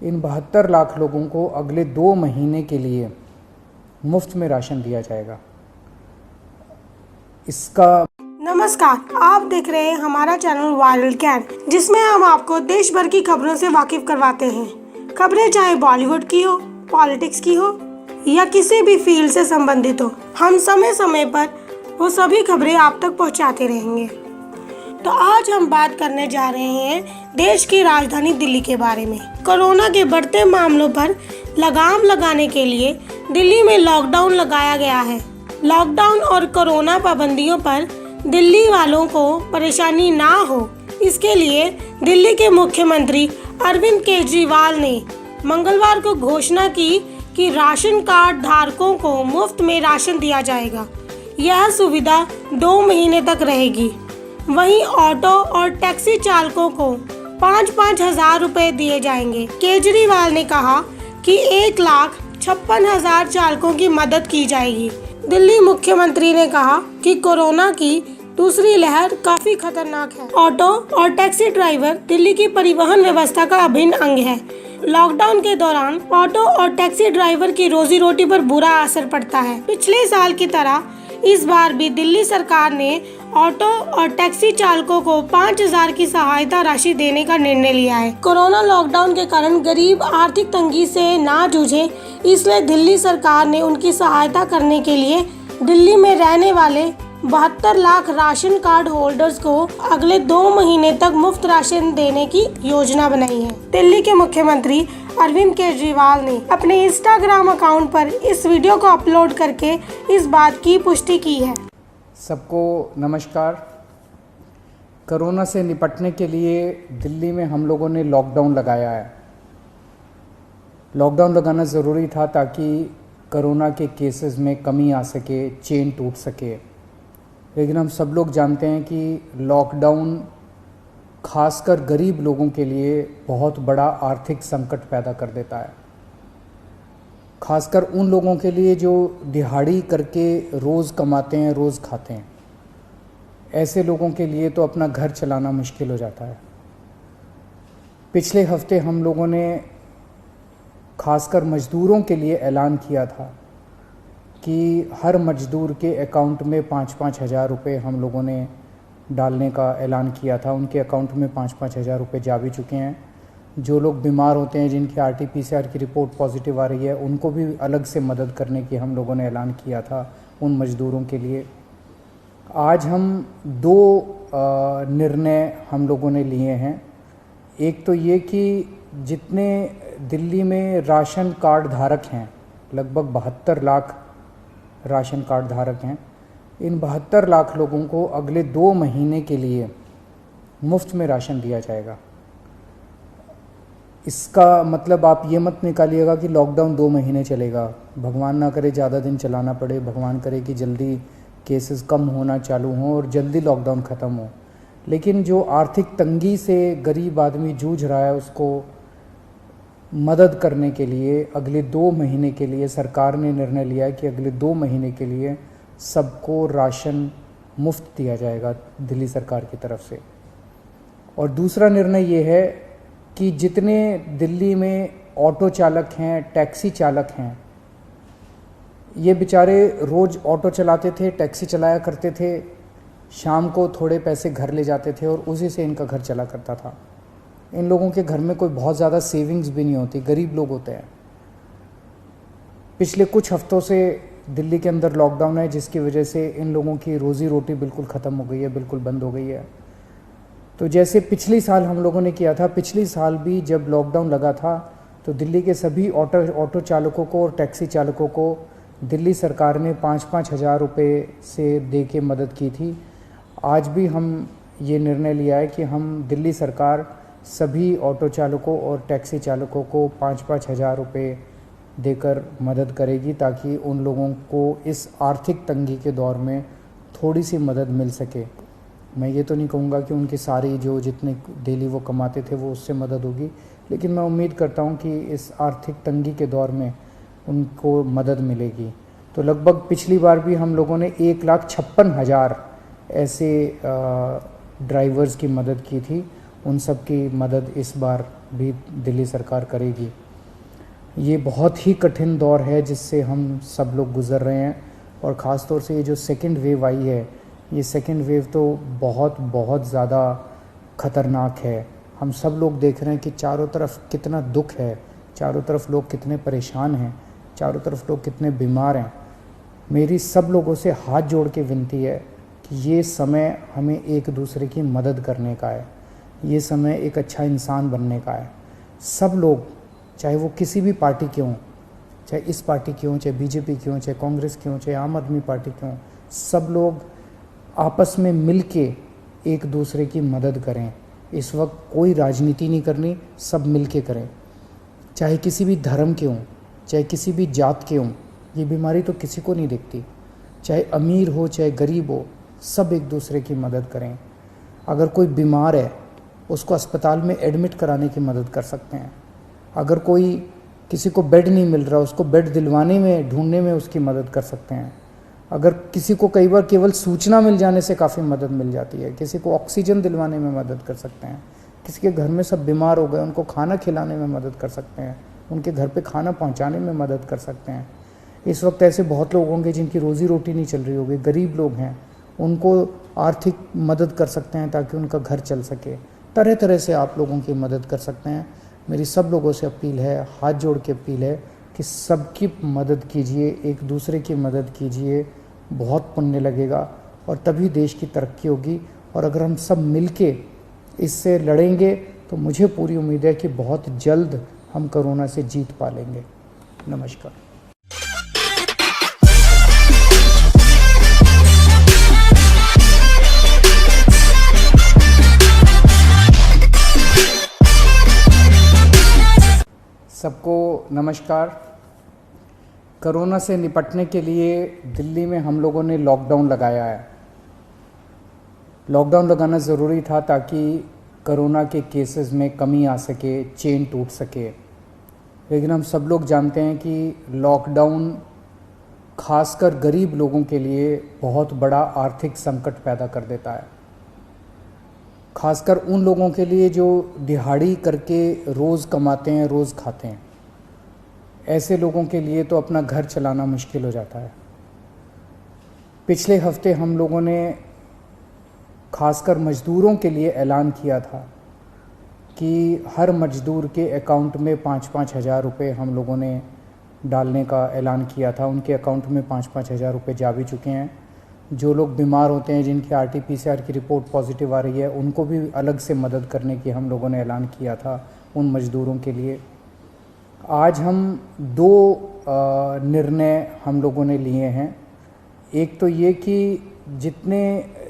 इन 72 लाख लोगों को अगले 2 महीने के लिए मुफ्त में राशन दिया जाएगा। इसका नमस्कार, आप देख रहे हैं हमारा चैनल वायरल कैन, जिसमें हम आपको देश भर की खबरों से वाकिफ करवाते हैं। खबरें चाहे बॉलीवुड की हो, पॉलिटिक्स की हो या किसी भी फील्ड से संबंधित हो, हम समय समय पर वो सभी खबरें आप तक पहुंचाते रहेंगे। तो आज हम बात करने जा रहे हैं देश की राजधानी दिल्ली के बारे में। कोरोना के बढ़ते मामलों पर लगाम लगाने के लिए दिल्ली में लॉकडाउन लगाया गया है। लॉकडाउन और कोरोना पाबंदियों पर दिल्ली वालों को परेशानी ना हो, इसके लिए दिल्ली के मुख्यमंत्री अरविंद केजरीवाल ने मंगलवार को घोषणा की कि राशन कार्ड धारकों को मुफ्त में राशन दिया जाएगा। यह सुविधा 2 महीने तक रहेगी। वहीं ऑटो और टैक्सी चालकों को 5-5 हजार रुपए दिए जाएंगे। केजरीवाल ने कहा कि 1,56,000 चालकों की मदद की जाएगी। दिल्ली मुख्यमंत्री ने कहा कि कोरोना की दूसरी लहर काफी खतरनाक है। ऑटो और टैक्सी ड्राइवर दिल्ली की परिवहन व्यवस्था का अभिन्न अंग है। लॉकडाउन के दौरान ऑटो और टैक्सी ड्राइवर की रोजी रोटी पर बुरा असर पड़ता है। पिछले साल की तरह इस बार भी दिल्ली सरकार ने ऑटो और टैक्सी चालकों को 5,000 की सहायता राशि देने का निर्णय लिया है। कोरोना लॉकडाउन के कारण गरीब आर्थिक तंगी से ना जूझे, इसलिए दिल्ली सरकार ने उनकी सहायता करने के लिए दिल्ली में रहने वाले 72 लाख राशन कार्ड होल्डर्स को अगले 2 महीने तक मुफ्त राशन देने की योजना बनाई है। दिल्ली के मुख्यमंत्री अरविंद केजरीवाल ने अपने इंस्टाग्राम अकाउंट पर इस वीडियो को अपलोड करके इस बात की पुष्टि की है। सबको नमस्कार। कोरोना से निपटने के लिए दिल्ली में हम लोगों ने लॉकडाउन लगाया है। लॉकडाउन लगाना ज़रूरी था ताकि कोरोना के केसेस में कमी आ सके, चेन टूट सके। लेकिन हम सब लोग जानते हैं कि लॉकडाउन खासकर गरीब लोगों के लिए बहुत बड़ा आर्थिक संकट पैदा कर देता है। खासकर उन लोगों के लिए जो दिहाड़ी करके रोज़ कमाते हैं, रोज़ खाते हैं। ऐसे लोगों के लिए तो अपना घर चलाना मुश्किल हो जाता है। पिछले हफ्ते हम लोगों ने खासकर मज़दूरों के लिए ऐलान किया था कि हर मज़दूर के अकाउंट में 5-5 हज़ार रुपये हम लोगों ने डालने का ऐलान किया था। उनके अकाउंट में 5-5 हज़ार रुपये जा भी चुके हैं। जो लोग बीमार होते हैं, जिनकी RT-PCR की रिपोर्ट पॉजिटिव आ रही है, उनको भी अलग से मदद करने की हम लोगों ने ऐलान किया था उन मज़दूरों के लिए। आज हम 2 निर्णय हम लोगों ने लिए हैं। एक तो ये कि जितने दिल्ली में राशन कार्ड धारक हैं, लगभग 72 लाख राशन कार्ड धारक हैं, इन 72 लाख लोगों को अगले 2 महीने के लिए मुफ्त में राशन दिया जाएगा। इसका मतलब आप ये मत निकालिएगा कि लॉकडाउन 2 महीने चलेगा। भगवान ना करे ज़्यादा दिन चलाना पड़े, भगवान करे कि जल्दी केसेस कम होना चालू हों और जल्दी लॉकडाउन ख़त्म हो। लेकिन जो आर्थिक तंगी से गरीब आदमी जूझ रहा है, उसको मदद करने के लिए अगले 2 महीने के लिए सरकार ने निर्णय लिया है कि अगले 2 महीने के लिए सबको राशन मुफ्त दिया जाएगा दिल्ली सरकार की तरफ से। और दूसरा निर्णय ये है कि जितने दिल्ली में ऑटो चालक हैं, टैक्सी चालक हैं, ये बेचारे रोज़ ऑटो चलाते थे, टैक्सी चलाया करते थे, शाम को थोड़े पैसे घर ले जाते थे और उसी से इनका घर चला करता था। इन लोगों के घर में कोई बहुत ज़्यादा सेविंग्स भी नहीं होती, गरीब लोग होते हैं। पिछले कुछ हफ्तों से दिल्ली के अंदर लॉकडाउन है, जिसकी वजह से इन लोगों की रोज़ी रोटी बिल्कुल ख़त्म हो गई है, बिल्कुल बंद हो गई है। तो जैसे पिछली साल हम लोगों ने किया था, पिछली साल भी जब लॉकडाउन लगा था तो दिल्ली के सभी ऑटो चालकों को और टैक्सी चालकों को दिल्ली सरकार ने 5-5 हज़ार रुपये से दे के मदद की थी। आज भी हम ये निर्णय लिया है कि हम दिल्ली सरकार सभी ऑटो चालकों और टैक्सी चालकों को 5-5 हज़ार रुपये देकर मदद करेगी, ताकि उन लोगों को इस आर्थिक तंगी के दौर में थोड़ी सी मदद मिल सके। मैं ये तो नहीं कहूँगा कि उनकी सारी जो जितने डेली वो कमाते थे वो उससे मदद होगी, लेकिन मैं उम्मीद करता हूँ कि इस आर्थिक तंगी के दौर में उनको मदद मिलेगी। तो लगभग पिछली बार भी हम लोगों ने 1,56,000 ऐसे ड्राइवर्स की मदद की थी उन सब की मदद इस बार भी दिल्ली सरकार करेगी। ये बहुत ही कठिन दौर है जिससे हम सब लोग गुज़र रहे हैं, और ख़ास तौर से ये जो सेकंड वेव आई है, ये सेकंड वेव तो बहुत ज़्यादा ख़तरनाक है। हम सब लोग देख रहे हैं कि चारों तरफ कितना दुख है, चारों तरफ लोग कितने परेशान हैं, चारों तरफ लोग कितने बीमार हैं। मेरी सब लोगों से हाथ जोड़ के विनती है कि ये समय हमें एक दूसरे की मदद करने का है, ये समय एक अच्छा इंसान बनने का है। सब लोग, चाहे वो किसी भी पार्टी के हों, चाहे इस पार्टी के हों, चाहे बीजेपी के हों, चाहे कांग्रेस के हों, चाहे आम आदमी पार्टी के हों, सब लोग आपस में मिल के एक दूसरे की मदद करें। इस वक्त कोई राजनीति नहीं करनी, सब मिल के करें। चाहे किसी भी धर्म के हों, चाहे किसी भी जात के हों, ये बीमारी तो किसी को नहीं दिखती। चाहे अमीर हो चाहे गरीब हो, सब एक दूसरे की मदद करें। अगर कोई बीमार है उसको अस्पताल में एडमिट कराने की मदद कर सकते हैं। अगर कोई किसी को बेड नहीं मिल रहा, उसको बेड दिलवाने में, ढूंढने में उसकी मदद कर सकते हैं। अगर किसी को कई बार केवल सूचना मिल जाने से काफ़ी मदद मिल जाती है, किसी को ऑक्सीजन दिलवाने में मदद कर सकते हैं। किसी के घर में सब बीमार हो गए, उनको खाना खिलाने में मदद कर सकते हैं, उनके घर पे खाना पहुंचाने में मदद कर सकते हैं। इस वक्त ऐसे बहुत लोग होंगे जिनकी रोज़ी रोटी नहीं चल रही होगी, गरीब लोग हैं, उनको आर्थिक मदद कर सकते हैं ताकि उनका घर चल सके। तरह तरह से आप लोगों की मदद कर सकते हैं। मेरी सब लोगों से अपील है, हाथ जोड़ के अपील है कि सबकी मदद कीजिए, एक दूसरे की मदद कीजिए, बहुत पुण्य लगेगा और तभी देश की तरक्की होगी। और अगर हम सब मिलके इससे लड़ेंगे तो मुझे पूरी उम्मीद है कि बहुत जल्द हम कोरोना से जीत पा लेंगे। नमस्कार। सबको नमस्कार। कोरोना से निपटने के लिए दिल्ली में हम लोगों ने लॉकडाउन लगाया है। लॉकडाउन लगाना ज़रूरी था ताकि कोरोना के केसेस में कमी आ सके, चेन टूट सके। लेकिन हम सब लोग जानते हैं कि लॉकडाउन खासकर गरीब लोगों के लिए बहुत बड़ा आर्थिक संकट पैदा कर देता है। खासकर उन लोगों के लिए जो दिहाड़ी करके रोज़ कमाते हैं, रोज़ खाते हैं। ऐसे लोगों के लिए तो अपना घर चलाना मुश्किल हो जाता है। पिछले हफ्ते हम लोगों ने खासकर मज़दूरों के लिए ऐलान किया था कि हर मज़दूर के अकाउंट में 5-5 हज़ार रुपये हम लोगों ने डालने का ऐलान किया था। उनके अकाउंट में 5-5 हज़ार रुपये जा भी चुके हैं। जो लोग बीमार होते हैं, जिनकी RT-PCR की रिपोर्ट पॉजिटिव आ रही है, उनको भी अलग से मदद करने की हम लोगों ने ऐलान किया था उन मज़दूरों के लिए। आज हम 2 निर्णय हम लोगों ने लिए हैं। एक तो ये कि जितने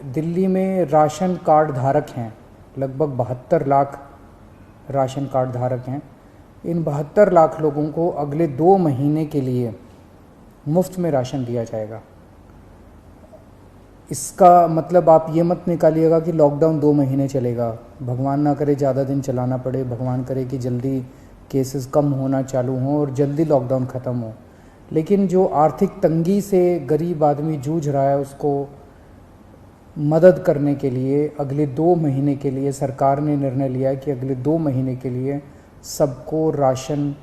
दिल्ली में राशन कार्ड धारक हैं, लगभग 72 लाख राशन कार्ड धारक हैं, इन 72 लाख लोगों को अगले 2 महीने के लिए मुफ्त में राशन दिया जाएगा। इसका मतलब आप ये मत निकालिएगा कि लॉकडाउन 2 महीने चलेगा। भगवान ना करे ज़्यादा दिन चलाना पड़े, भगवान करे कि जल्दी केसेस कम होना चालू हों और जल्दी लॉकडाउन ख़त्म हो। लेकिन जो आर्थिक तंगी से गरीब आदमी जूझ रहा है, उसको मदद करने के लिए अगले 2 महीने के लिए सरकार ने निर्णय लिया है कि अगले 2 महीने के लिए सबको राशन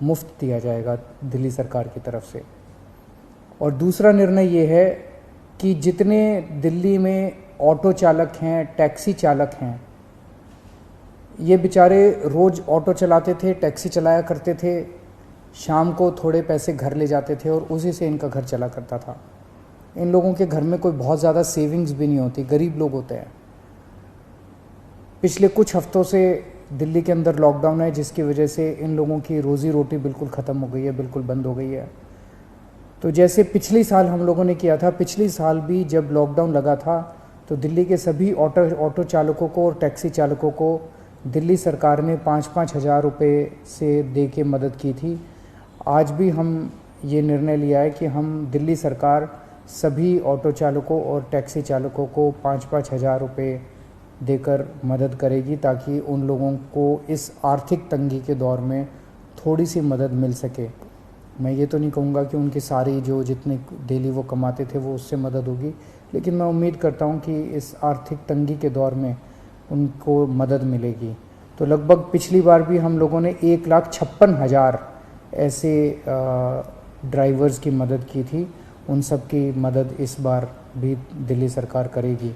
मुफ्त दिया जाएगा दिल्ली सरकार की तरफ से। और दूसरा निर्णय ये है कि जितने दिल्ली में ऑटो चालक हैं, टैक्सी चालक हैं, ये बेचारे रोज़ ऑटो चलाते थे, टैक्सी चलाया करते थे, शाम को थोड़े पैसे घर ले जाते थे और उसी से इनका घर चला करता था। इन लोगों के घर में कोई बहुत ज़्यादा सेविंग्स भी नहीं होती, गरीब लोग होते हैं। पिछले कुछ हफ्तों से दिल्ली के अंदर लॉकडाउन है, जिसकी वजह से इन लोगों की रोज़ी रोटी बिल्कुल ख़त्म हो गई है, बिल्कुल बंद हो गई है। तो जैसे पिछली साल हम लोगों ने किया था, पिछली साल भी जब लॉकडाउन लगा था तो दिल्ली के सभी ऑटो चालकों को और टैक्सी चालकों को दिल्ली सरकार ने 5-5 हज़ार रुपये से दे के मदद की थी। आज भी हम ये निर्णय लिया है कि हम दिल्ली सरकार सभी ऑटो चालकों और टैक्सी चालकों को 5-5 हज़ार रुपये देकर मदद करेगी, ताकि उन लोगों को इस आर्थिक तंगी के दौर में थोड़ी सी मदद मिल सके। मैं ये तो नहीं कहूँगा कि उनकी सारी जो जितने डेली वो कमाते थे वो उससे मदद होगी, लेकिन मैं उम्मीद करता हूँ कि इस आर्थिक तंगी के दौर में उनको मदद मिलेगी। तो लगभग पिछली बार भी हम लोगों ने 1,56,000 ऐसे ड्राइवर्स की मदद की थी, उन सब की मदद इस बार भी दिल्ली सरकार करेगी।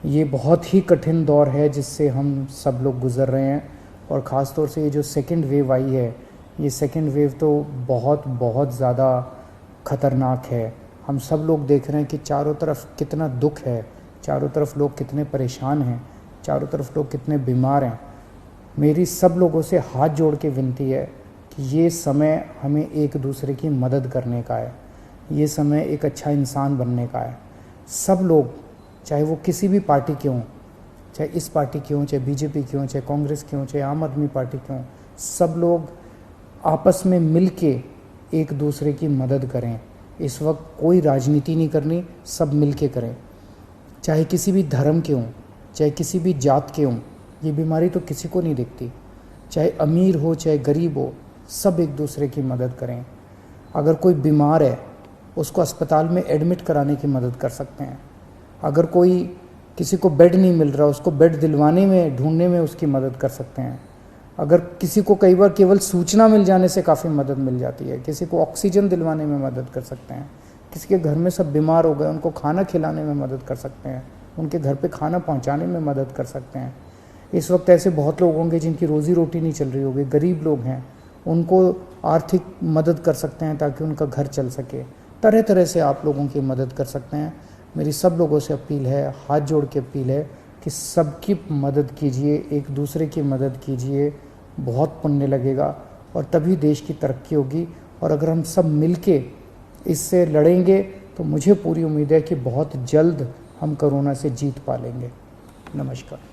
ये बहुत ही कठिन दौर है जिससे हम सब लोग गुज़र रहे हैं, और ख़ास तौर से ये जो सेकंड वेव आई है, ये सेकंड वेव तो बहुत ज़्यादा ख़तरनाक है। हम सब लोग देख रहे हैं कि चारों तरफ कितना दुख है, चारों तरफ लोग कितने परेशान हैं, चारों तरफ लोग कितने बीमार हैं। मेरी सब लोगों से हाथ जोड़ के विनती है कि ये समय हमें एक दूसरे की मदद करने का है, ये समय एक अच्छा इंसान बनने का है। सब लोग, चाहे वो किसी भी पार्टी के हों, चाहे इस पार्टी के हों, चाहे बीजेपी के हों, चाहे कांग्रेस के हों, चाहे आम आदमी पार्टी के हों, सब लोग आपस में मिल के एक दूसरे की मदद करें। इस वक्त कोई राजनीति नहीं करनी, सब मिल के करें। चाहे किसी भी धर्म के हों, चाहे किसी भी जात के हों, ये बीमारी तो किसी को नहीं दिखती। चाहे अमीर हो चाहे गरीब हो, सब एक दूसरे की मदद करें। अगर कोई बीमार है उसको अस्पताल में एडमिट कराने की मदद कर सकते हैं। अगर कोई किसी को बेड नहीं मिल रहा, उसको बेड दिलवाने में, ढूंढने में उसकी मदद कर सकते हैं। अगर किसी को कई बार केवल सूचना मिल जाने से काफ़ी मदद मिल जाती है, किसी को ऑक्सीजन दिलवाने में मदद कर सकते हैं। किसी के घर में सब बीमार हो गए, उनको खाना खिलाने में मदद कर सकते हैं, उनके घर पे खाना पहुंचाने में मदद कर सकते हैं। इस वक्त ऐसे बहुत लोग होंगे जिनकी रोज़ी रोटी नहीं चल रही होगी, गरीब लोग हैं, उनको आर्थिक मदद कर सकते हैं ताकि उनका घर चल सके। तरह तरह से आप लोगों की मदद कर सकते हैं। मेरी सब लोगों से अपील है, हाथ जोड़ के अपील है कि सबकी मदद कीजिए, एक दूसरे की मदद कीजिए, बहुत पुण्य लगेगा और तभी देश की तरक्की होगी। और अगर हम सब मिलके इससे लड़ेंगे तो मुझे पूरी उम्मीद है कि बहुत जल्द हम कोरोना से जीत पा लेंगे। नमस्कार।